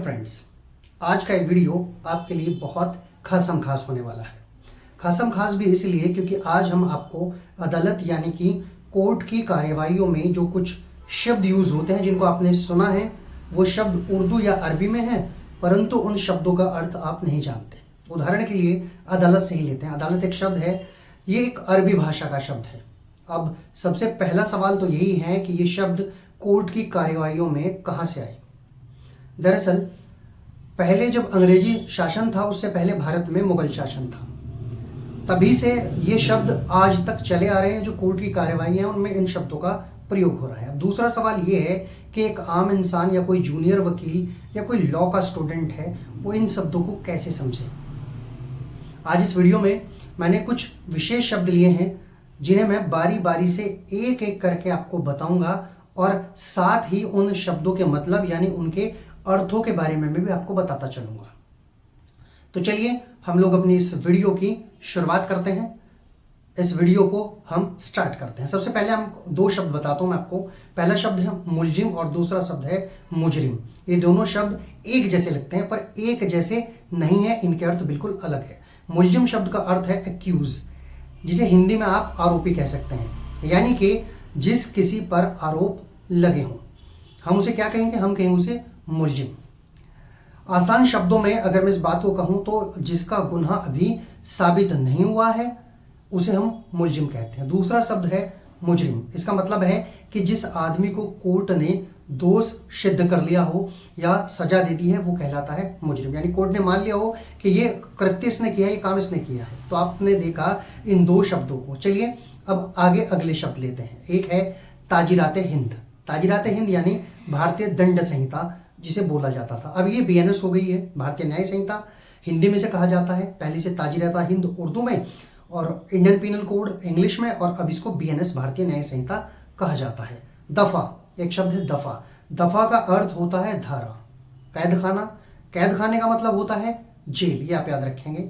Friends, आज का ये वीडियो आपके लिए बहुत खासम खास होने वाला है। खासम खास भी इसलिए क्योंकि आज हम आपको अदालत यानी कि कोर्ट की कार्यवाहियों में जो कुछ शब्द यूज होते हैं जिनको आपने सुना है, वो शब्द उर्दू या अरबी में है, परंतु उन शब्दों का अर्थ आप नहीं जानते। उदाहरण के लिए अदालत से ही लेते हैं। अदालत एक शब्द है, ये एक अरबी भाषा का शब्द है। अब सबसे पहला सवाल तो यही है कि ये शब्द कोर्ट की कार्यवाहियों में कहाँ से आए। दरअसल पहले जब अंग्रेजी शासन था, उससे पहले भारत में मुगल शासन था, तभी से ये शब्द आज तक चले आ रहे हैं। जो कोर्ट की कार्यवाही है उनमें इन शब्दों का प्रयोग हो रहा है। अब दूसरा सवाल ये है कि एक आम इंसान या कोई जूनियर वकील या कोई लॉ का स्टूडेंट है, वो इन शब्दों को कैसे समझे। आज इस वीडियो में मैंने कुछ विशेष शब्द लिए हैं जिन्हें मैं बारी बारी से एक एक करके आपको बताऊंगा और साथ ही उन शब्दों के मतलब यानी उनके अर्थों के बारे में भी आपको बताता चलूंगा। तो चलिए हम लोग अपनी इस वीडियो की शुरुआत करते हैं। इस वीडियो को हम स्टार्ट करते हैं। सबसे पहले हम दो शब्द बताता हूं मैं आपको। पहला शब्द है मुलजिम और दूसरा शब्द है मुजरिम। ये दोनों शब्द एक जैसे लगते हैं पर एक जैसे नहीं है, इनके अर्थ बिल्कुल अलग है। मुलजिम शब्द का अर्थ है एक्यूज, जिसे हिंदी में आप आरोपी कह सकते हैं, यानी कि जिस किसी पर आरोप लगे हों हम उसे क्या कहेंगे, हम कहेंगे उसे मुलजिम। आसान शब्दों में अगर मैं इस बात को कहूं तो जिसका गुनाह अभी साबित नहीं हुआ है उसे हम मुलजिम कहते हैं। दूसरा शब्द है मुजरिम। इसका मतलब है कि जिस आदमी को कोर्ट ने दोष सिद्ध कर लिया हो या सजा दे दी है वो कहलाता है मुजरिम। यानी कोर्ट ने मान लिया हो कि ये कृत्य इसने किया है, ये काम इसने किया है। तो आपने देखा इन दो शब्दों को। चलिए अब आगे अगले शब्द लेते हैं। एक है ताजीरात हिंद। ताजीरात हिंद यानी भारतीय दंड संहिता जिसे बोला जाता था, अब ये बीएनएस हो गई है, भारतीय न्याय संहिता हिंदी में से कहा जाता है। पहले से ताजीरात हिंद उर्दू में और इंडियन पीनल कोड इंग्लिश में, और अब इसको बीएनएस भारतीय न्याय संहिता कहा जाता है। दफा, एक शब्द है दफा। दफा का अर्थ होता है धारा। कैद खाना, कैद खाने का मतलब होता है जेल, ये आप याद रखेंगे।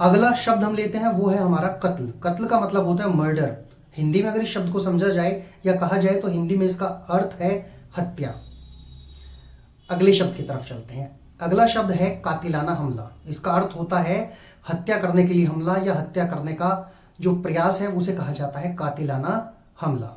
अगला शब्द हम लेते हैं वो है हमारा कत्ल। कत्ल का मतलब होता है मर्डर। हिंदी में अगर इस शब्द को समझा जाए या कहा जाए तो हिंदी में इसका अर्थ है हत्या। अगले शब्द की तरफ चलते हैं। अगला शब्द है कातिलाना हमला। इसका अर्थ होता है हत्या करने के लिए हमला या हत्या करने का जो प्रयास है उसे कहा जाता है कातिलाना हमला।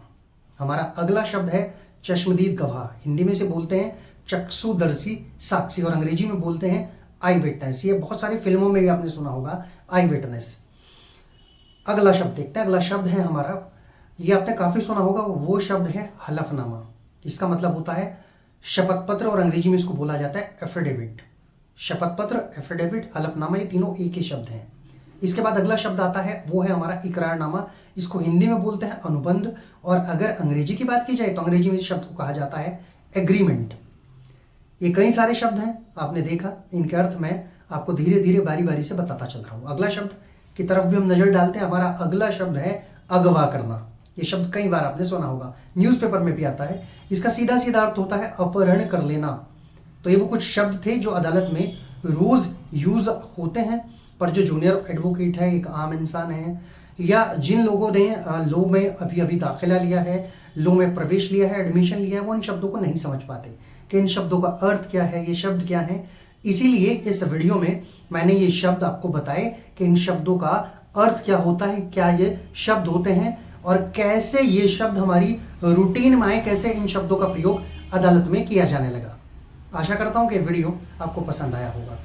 हमारा अगला शब्द है चश्मदीद गवाह। हिंदी में से बोलते हैं चक्षुदर्शी साक्षी और अंग्रेजी में बोलते हैं आई विटनेस। ये बहुत सारी फिल्मों में भी आपने सुना होगा आई विटनेस। अगला शब्द देखते हैं। अगला शब्द है हमारा, ये आपने काफी सुना होगा, वो शब्द है हलफनामा। इसका मतलब होता है शपथ पत्र और अंग्रेजी में इसको बोला जाता है एफिडेविट। शपथ पत्र, एफिडेविट, हलफनामा, ये तीनों एक ही शब्द हैं। इसके बाद अगला शब्द आता है वो है हमारा इकरारनामा। इसको हिंदी में बोलते हैं अनुबंध, और अगर अंग्रेजी की बात की जाए तो अंग्रेजी में इस शब्द को कहा जाता है एग्रीमेंट। ये कई सारे शब्द हैं, आपने देखा, इनके अर्थ मैं आपको धीरे धीरे बारी बारी से बताता चल रहा हूं। अगला शब्द की तरफ भी हम नजर डालते हैं। हमारा अगला शब्द है अगवा करना। ये शब्द कई बार आपने सुना होगा, न्यूज़पेपर में भी आता है। इसका सीधा सीधा अर्थ होता है अपहरण कर लेना। तो ये वो कुछ शब्द थे जो अदालत में रोज यूज होते हैं, पर जो जूनियर एडवोकेट है, एक आम इंसान है, या जिन लोगों ने लॉ में अभी अभी दाखिला लिया है, लॉ में प्रवेश लिया है, एडमिशन लिया है, वो इन शब्दों को नहीं समझ पाते कि इन शब्दों का अर्थ क्या है, ये शब्द क्या है। इसीलिए इस वीडियो में मैंने ये शब्द आपको बताए कि इन शब्दों का अर्थ क्या होता है, क्या ये शब्द होते हैं और कैसे ये शब्द हमारी रूटीन में आए, कैसे इन शब्दों का प्रयोग अदालत में किया जाने लगा। आशा करता हूं कि वीडियो आपको पसंद आया होगा।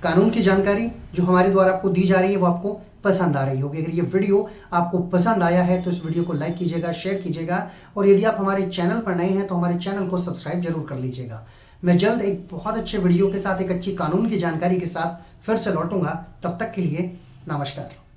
कानून की जानकारी जो हमारे द्वारा आपको दी जा रही है वो आपको पसंद आ रही होगी। अगर ये वीडियो आपको पसंद आया है तो इस वीडियो को लाइक कीजिएगा, शेयर कीजिएगा, और यदि आप हमारे चैनल पर नए हैं तो हमारे चैनल को सब्सक्राइब जरूर कर लीजिएगा। मैं जल्द एक बहुत अच्छे वीडियो के साथ, एक अच्छी कानून की जानकारी के साथ फिर से लौटूंगा। तब तक के लिए नमस्कार।